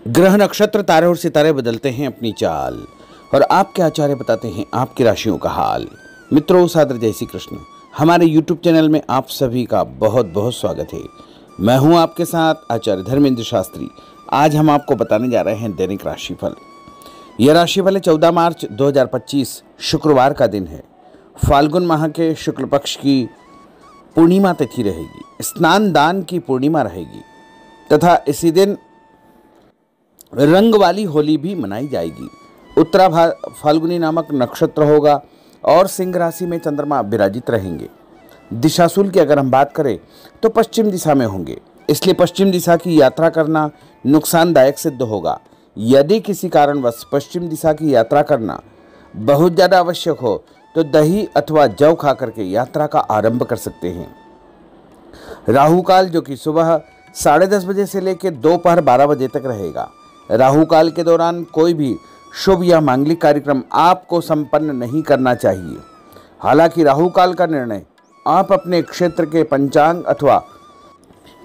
ग्रह नक्षत्र तारे और सितारे बदलते हैं अपनी चाल और आपके आचार्य बताते हैं आपकी राशियों का हाल। मित्रों, सादर जय श्री कृष्ण। हमारे YouTube चैनल में आप सभी का बहुत बहुत स्वागत है। मैं हूं आपके साथ आचार्य धर्मेंद्र शास्त्री। आज हम आपको बताने जा रहे हैं दैनिक राशिफल। यह राशिफल 14 मार्च 2025 शुक्रवार का दिन है। फाल्गुन माह के शुक्ल पक्ष की पूर्णिमा तिथि रहेगी। स्नान दान की पूर्णिमा रहेगी तथा इसी दिन रंग वाली होली भी मनाई जाएगी। उत्तरा फाल्गुनी नामक नक्षत्र होगा और सिंह राशि में चंद्रमा विराजित रहेंगे। दिशाशूल की अगर हम बात करें तो पश्चिम दिशा में होंगे, इसलिए पश्चिम दिशा की यात्रा करना नुकसानदायक सिद्ध होगा। यदि किसी कारणवश पश्चिम दिशा की यात्रा करना बहुत ज़्यादा आवश्यक हो तो दही अथवा जौ खा करके यात्रा का आरंभ कर सकते हैं। राहु काल जो कि सुबह 10:30 बजे से लेकर दोपहर 12 बजे तक रहेगा। राहु काल के दौरान कोई भी शुभ या मांगलिक कार्यक्रम आपको संपन्न नहीं करना चाहिए। हालांकि राहु काल का निर्णय आप अपने क्षेत्र के पंचांग अथवा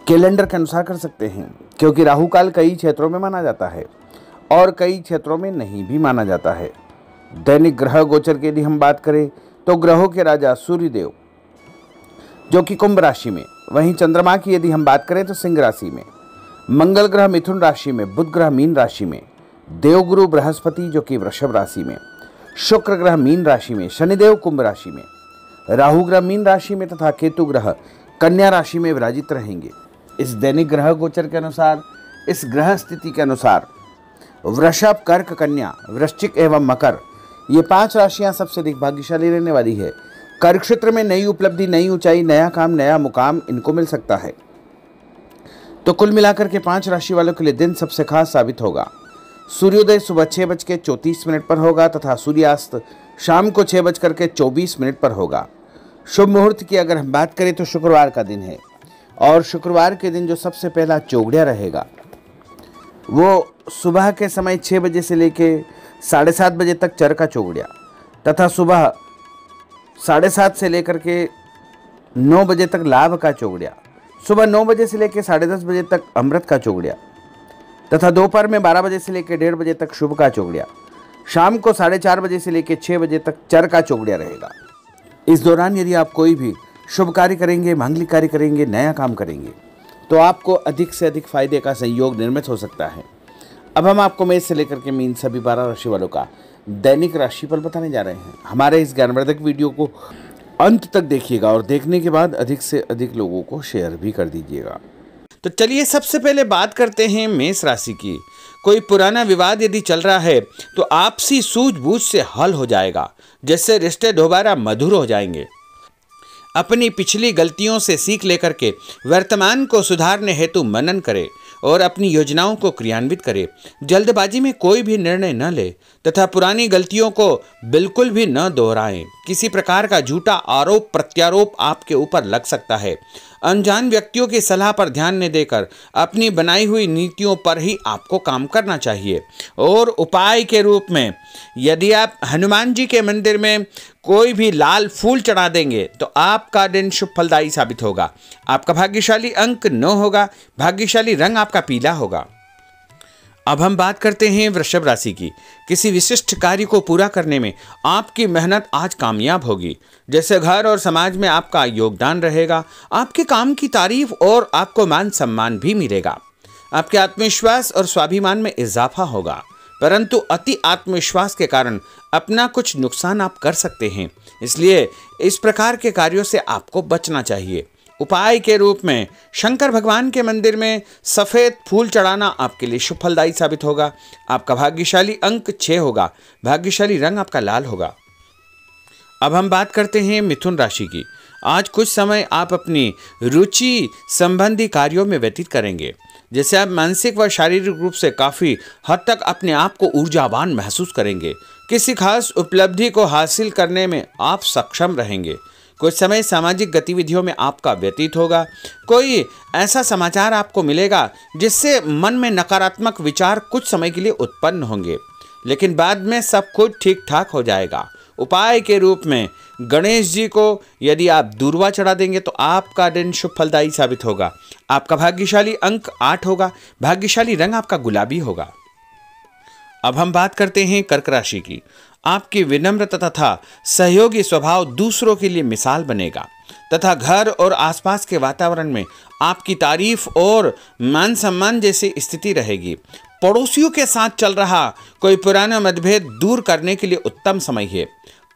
कैलेंडर के अनुसार कर सकते हैं, क्योंकि राहु काल कई क्षेत्रों में माना जाता है और कई क्षेत्रों में नहीं भी माना जाता है। दैनिक ग्रह गोचर की यदि हम बात करें तो ग्रहों के राजा सूर्यदेव जो कि कुंभ राशि में, वहीं चंद्रमा की यदि हम बात करें तो सिंह राशि में, मंगल ग्रह मिथुन राशि में, बुध ग्रह मीन राशि में, देवगुरु बृहस्पति जो कि वृषभ राशि में, शुक्र ग्रह मीन राशि में, शनिदेव कुंभ राशि में, राहु ग्रह मीन राशि में तथा केतु ग्रह कन्या राशि में विराजित रहेंगे। इस दैनिक ग्रह गोचर के अनुसार, इस ग्रह स्थिति के अनुसार वृषभ, कर्क, कन्या, वृश्चिक एवं मकर ये 5 राशियां सबसे अधिक भाग्यशाली रहने वाली है। कर्क क्षेत्र में नई उपलब्धि, नई ऊंचाई, नया काम, नया मुकाम इनको मिल सकता है। तो कुल मिलाकर के 5 राशि वालों के लिए दिन सबसे खास साबित होगा। सूर्योदय सुबह 6:34 पर होगा तथा सूर्यास्त शाम को 6:24 पर होगा। शुभ मुहूर्त की अगर हम बात करें तो शुक्रवार का दिन है और शुक्रवार के दिन जो सबसे पहला चौगड़िया रहेगा वो सुबह के समय 6 बजे से लेके 7:30 बजे तक चर का चौगड़िया तथा सुबह 7:30 से लेकर के 9 बजे तक लाभ का चौगड़िया, सुबह 9 बजे से लेकर 10:30 बजे तक अमृत का चौगड़िया तथा दोपहर में 12 बजे से लेकर 1:30 बजे तक शुभ का चौगड़िया, शाम को 4:30 बजे से लेकर 6 बजे तक चर का चौगड़िया रहेगा। इस दौरान यदि आप कोई भी शुभ कार्य करेंगे, मांगलिक कार्य करेंगे, नया काम करेंगे तो आपको अधिक से अधिक फायदे का संयोग निर्मित हो सकता है। अब हम आपको मेष से लेकर के मीन सभी 12 राशि वालों का दैनिक राशिफल बताने जा रहे हैं। हमारे इस ज्ञानवर्धक वीडियो को अंत तक देखिएगा और देखने के बाद अधिक से अधिक लोगों को शेयर भी कर दीजिएगा। तो चलिए सबसे पहले बात करते हैं मेष राशि की। कोई पुराना विवाद यदि चल रहा है तो आपसी सूझबूझ से हल हो जाएगा, जिससे रिश्ते दोबारा मधुर हो जाएंगे। अपनी पिछली गलतियों से सीख लेकर के वर्तमान को सुधारने हेतु मनन करें और अपनी योजनाओं को क्रियान्वित करें। जल्दबाजी में कोई भी निर्णय न ले तथा पुरानी गलतियों को बिल्कुल भी न दोहराएं। किसी प्रकार का झूठा आरोप प्रत्यारोप आपके ऊपर लग सकता है। अनजान व्यक्तियों की सलाह पर ध्यान न देकर अपनी बनाई हुई नीतियों पर ही आपको काम करना चाहिए। और उपाय के रूप में यदि आप हनुमान जी के मंदिर में कोई भी लाल फूल चढ़ा देंगे तो आपका दिन शुभ फलदायी साबित होगा। आपका भाग्यशाली अंक 9 होगा। भाग्यशाली रंग आपका पीला होगा। अब हम बात करते हैं वृषभ राशि की। किसी विशिष्ट कार्य को पूरा करने में आपकी मेहनत आज कामयाब होगी। जैसे घर और समाज में आपका योगदान रहेगा, आपके काम की तारीफ और आपको मान सम्मान भी मिलेगा। आपके आत्मविश्वास और स्वाभिमान में इजाफा होगा, परंतु अति आत्मविश्वास के कारण अपना कुछ नुकसान आप कर सकते हैं, इसलिए इस प्रकार के कार्यों से आपको बचना चाहिए। उपाय के रूप में शंकर भगवान के मंदिर में सफ़ेद फूल चढ़ाना आपके लिए शुभ फलदायी साबित होगा। आपका भाग्यशाली अंक 6 होगा। भाग्यशाली रंग आपका लाल होगा। अब हम बात करते हैं मिथुन राशि की। आज कुछ समय आप अपनी रुचि संबंधी कार्यों में व्यतीत करेंगे, जैसे आप मानसिक व शारीरिक रूप से काफ़ी हद तक अपने आप को ऊर्जावान महसूस करेंगे। किसी खास उपलब्धि को हासिल करने में आप सक्षम रहेंगे। कुछ समय सामाजिक गतिविधियों में आपका व्यतीत होगा। कोई ऐसा समाचार आपको मिलेगा जिससे मन में नकारात्मक विचार कुछ समय के लिए उत्पन्न होंगे, लेकिन बाद में सब कुछ ठीक ठाक हो जाएगा। उपाय के रूप में गणेश जी को यदि आप दूर्वा चढ़ा देंगे तो आपका दिन शुभ फलदायी साबित होगा। आपका भाग्यशाली अंक 8 होगा। भाग्यशाली रंग आपका गुलाबी होगा। अब हम बात करते हैं कर्क राशि की। आपकी विनम्रता तथा सहयोगी स्वभाव दूसरों के लिए मिसाल बनेगा तथा घर और आसपास के वातावरण में आपकी तारीफ और मान सम्मान जैसी स्थिति रहेगी। पड़ोसियों के साथ चल रहा कोई पुराना मतभेद दूर करने के लिए उत्तम समय है।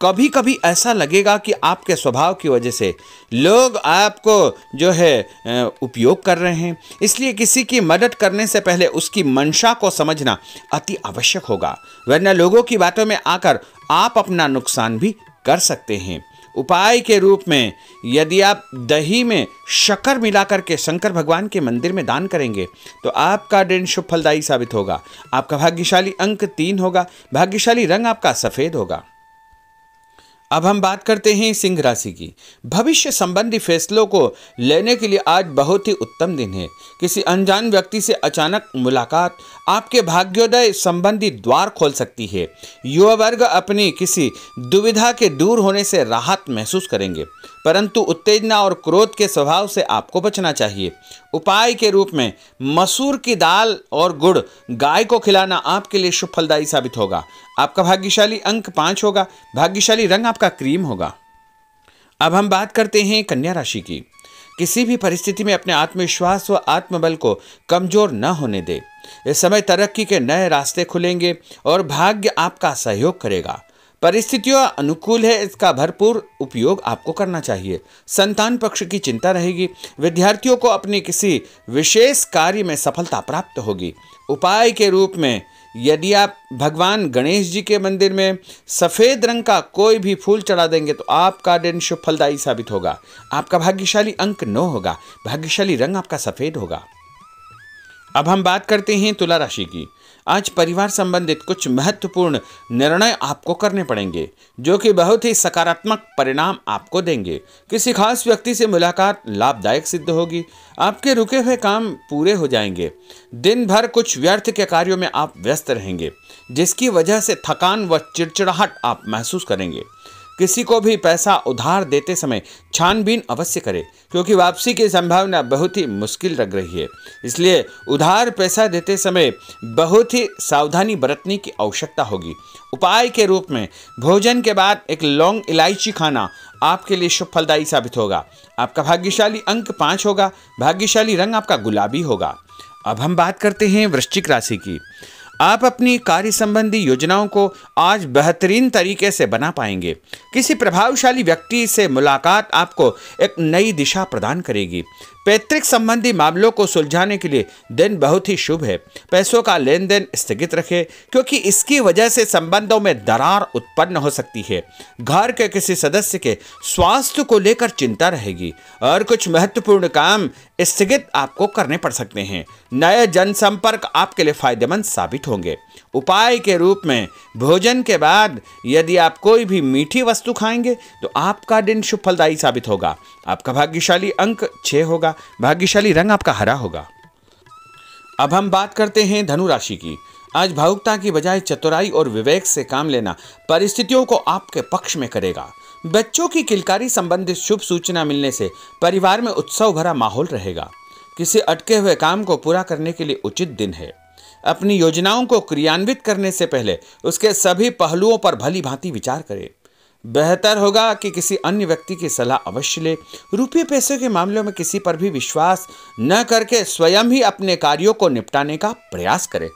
कभी कभी ऐसा लगेगा कि आपके स्वभाव की वजह से लोग आपको जो है उपयोग कर रहे हैं, इसलिए किसी की मदद करने से पहले उसकी मंशा को समझना अति आवश्यक होगा, वरना लोगों की बातों में आकर आप अपना नुकसान भी कर सकते हैं। उपाय के रूप में यदि आप दही में शक्कर मिलाकर के शंकर भगवान के मंदिर में दान करेंगे तो आपका दिन शुभ फलदायी साबित होगा। आपका भाग्यशाली अंक 3 होगा। भाग्यशाली रंग आपका सफेद होगा। अब हम बात करते हैं सिंह राशि की। भविष्य संबंधी फैसलों को लेने के लिए आज बहुत ही उत्तम दिन है। किसी अनजान व्यक्ति से अचानक मुलाकात आपके भाग्योदय संबंधी द्वार खोल सकती है। युवा वर्ग अपनी किसी दुविधा के दूर होने से राहत महसूस करेंगे, परंतु उत्तेजना और क्रोध के स्वभाव से आपको बचना चाहिए। उपाय के रूप में मसूर की दाल और गुड़ गाय को खिलाना आपके लिए शुभ फलदायी साबित होगा। आपका भाग्यशाली अंक 5 होगा। भाग्यशाली रंग आपका क्रीम होगा। अब हम बात करते हैं कन्या राशि की। किसी भी परिस्थिति में अपने आत्मविश्वास व आत्मबल को कमजोर न होने दे। इस समय तरक्की के नए रास्ते खुलेंगे और भाग्य आपका सहयोग करेगा। परिस्थितियां अनुकूल है, इसका भरपूर उपयोग आपको करना चाहिए। संतान पक्ष की चिंता रहेगी। विद्यार्थियों को अपने किसी विशेष कार्य में सफलता प्राप्त होगी। उपाय के रूप में यदि आप भगवान गणेश जी के मंदिर में सफ़ेद रंग का कोई भी फूल चढ़ा देंगे तो आपका दिन शुभ फलदायी साबित होगा। आपका भाग्यशाली अंक 9 होगा। भाग्यशाली रंग आपका सफ़ेद होगा। अब हम बात करते हैं तुला राशि की। आज परिवार संबंधित कुछ महत्वपूर्ण निर्णय आपको करने पड़ेंगे जो कि बहुत ही सकारात्मक परिणाम आपको देंगे। किसी खास व्यक्ति से मुलाकात लाभदायक सिद्ध होगी। आपके रुके हुए काम पूरे हो जाएंगे। दिन भर कुछ व्यर्थ के कार्यों में आप व्यस्त रहेंगे, जिसकी वजह से थकान व चिड़चिड़ाहट आप महसूस करेंगे। किसी को भी पैसा उधार देते समय छानबीन अवश्य करें, क्योंकि वापसी की संभावना बहुत ही मुश्किल लग रही है। इसलिए उधार पैसा देते समय बहुत ही सावधानी बरतने की आवश्यकता होगी। उपाय के रूप में भोजन के बाद एक लौंग इलायची खाना आपके लिए शुभ फलदायी साबित होगा। आपका भाग्यशाली अंक 5 होगा। भाग्यशाली रंग आपका गुलाबी होगा। अब हम बात करते हैं वृश्चिक राशि की। आप अपनी कार्य संबंधी योजनाओं को आज बेहतरीन तरीके से बना पाएंगे। किसी प्रभावशाली व्यक्ति से मुलाकात आपको एक नई दिशा प्रदान करेगी। पैतृक संबंधी मामलों को सुलझाने के लिए दिन बहुत ही शुभ है। पैसों का लेन देन स्थगित रखें, क्योंकि इसकी वजह से संबंधों में दरार उत्पन्न हो सकती है। घर के किसी सदस्य के स्वास्थ्य को लेकर चिंता रहेगी और कुछ महत्वपूर्ण काम स्थगित आपको करने पड़ सकते हैं। नए जनसंपर्क आपके लिए फायदेमंद साबित होंगे। उपाय के रूप में भोजन के बाद यदि आप कोई भी मीठी वस्तु खाएंगे तो आपका दिन शुभ फलदायी साबित होगा। आपका भाग्यशाली अंक 6 होगा। भाग्यशाली रंग आपका हरा होगा। अब हम बात करते हैं धनु राशि की। आज भावुकता की बजाय चतुराई और विवेक से काम लेना परिस्थितियों को आपके पक्ष में करेगा। बच्चों की किलकारी संबंधित शुभ सूचना मिलने से परिवार में उत्सव भरा माहौल रहेगा। किसी अटके हुए काम को पूरा करने के लिए उचित दिन है। अपनी योजनाओं को क्रियान्वित करने से पहले उसके सभी पहलुओं पर भली भांति विचार करें। बेहतर होगा कि किसी अन्य व्यक्ति की सलाह अवश्य ले। रुपये पैसे के मामलों में किसी पर भी विश्वास न करके स्वयं ही अपने कार्यों को निपटाने का प्रयास करें।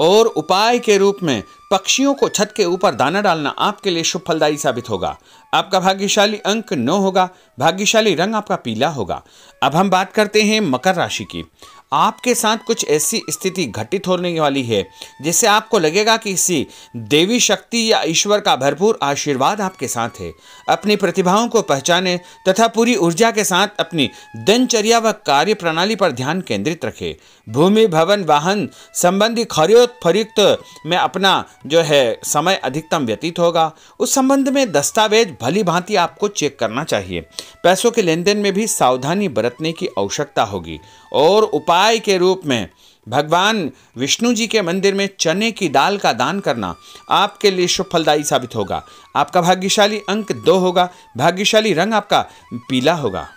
और उपाय के रूप में पक्षियों को छत के ऊपर दाना डालना आपके लिए शुभ फलदायी साबित होगा। आपका भाग्यशाली अंक 9 होगा। भाग्यशाली रंग आपका पीला होगा। अब हम बात करते हैं मकर राशि की। आपके साथ कुछ ऐसी स्थिति घटित होने वाली है जिससे आपको लगेगा कि किसी देवी शक्ति या ईश्वर का भरपूर आशीर्वाद आपके साथ है। अपनी प्रतिभाओं को पहचानें तथा पूरी ऊर्जा के साथ अपनी दिनचर्या व कार्य प्रणाली पर ध्यान केंद्रित रखें। भूमि भवन वाहन संबंधी खरीद फरोख्त में अपना जो है समय अधिकतम व्यतीत होगा। उस संबंध में दस्तावेज भली भांति आपको चेक करना चाहिए। पैसों के लेन देन में भी सावधानी बरतने की आवश्यकता होगी। और उपाय उपाय के रूप में भगवान विष्णु जी के मंदिर में चने की दाल का दान करना आपके लिए शुभ फलदायी साबित होगा। आपका भाग्यशाली अंक 2 होगा। भाग्यशाली रंग आपका पीला होगा।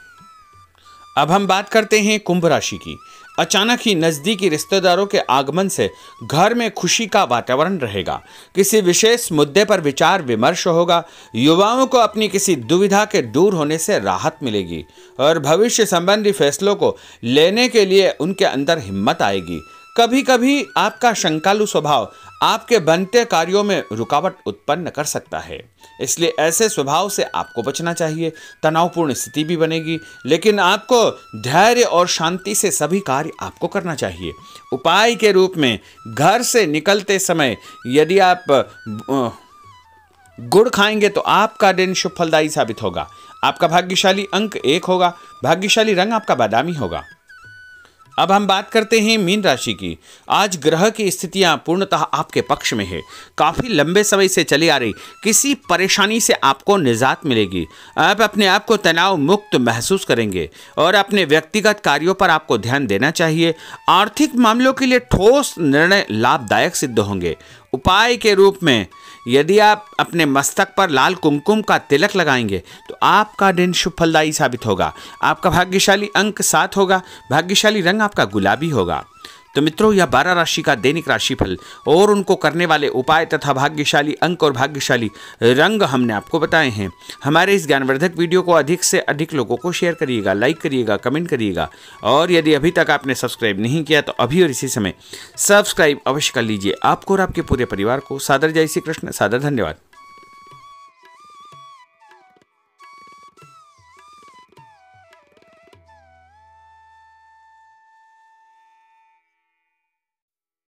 अब हम बात करते हैं कुंभ राशि की। अचानक ही नजदीकी रिश्तेदारों के आगमन से घर में खुशी का वातावरण रहेगा। किसी विशेष मुद्दे पर विचार विमर्श होगा। युवाओं को अपनी किसी दुविधा के दूर होने से राहत मिलेगी और भविष्य संबंधी फैसलों को लेने के लिए उनके अंदर हिम्मत आएगी। कभी कभी आपका शंकालु स्वभाव आपके बनते कार्यों में रुकावट उत्पन्न कर सकता है, इसलिए ऐसे स्वभाव से आपको बचना चाहिए। तनावपूर्ण स्थिति भी बनेगी, लेकिन आपको धैर्य और शांति से सभी कार्य आपको करना चाहिए। उपाय के रूप में घर से निकलते समय यदि आप गुड़ खाएंगे तो आपका दिन शुभ फलदायी साबित होगा। आपका भाग्यशाली अंक 1 होगा। भाग्यशाली रंग आपका बादामी होगा। अब हम बात करते हैं मीन राशि की। आज ग्रह की स्थितियां पूर्णतः आपके पक्ष में है। काफी लंबे समय से चली आ रही किसी परेशानी से आपको निजात मिलेगी। आप अपने आप को तनाव मुक्त महसूस करेंगे और अपने व्यक्तिगत कार्यों पर आपको ध्यान देना चाहिए। आर्थिक मामलों के लिए ठोस निर्णय लाभदायक सिद्ध होंगे। उपाय के रूप में यदि आप अपने मस्तक पर लाल कुमकुम का तिलक लगाएंगे तो आपका दिन शुभ फलदायी साबित होगा। आपका भाग्यशाली अंक 7 होगा। भाग्यशाली रंग आपका गुलाबी होगा। तो मित्रों, यह 12 राशि का दैनिक राशिफल और उनको करने वाले उपाय तथा भाग्यशाली अंक और भाग्यशाली रंग हमने आपको बताए हैं। हमारे इस ज्ञानवर्धक वीडियो को अधिक से अधिक लोगों को शेयर करिएगा, लाइक करिएगा, कमेंट करिएगा और यदि अभी तक आपने सब्सक्राइब नहीं किया तो अभी और इसी समय सब्सक्राइब अवश्य कर लीजिए। आपको और आपके पूरे परिवार को सादर जय श्री कृष्ण, सादर धन्यवाद।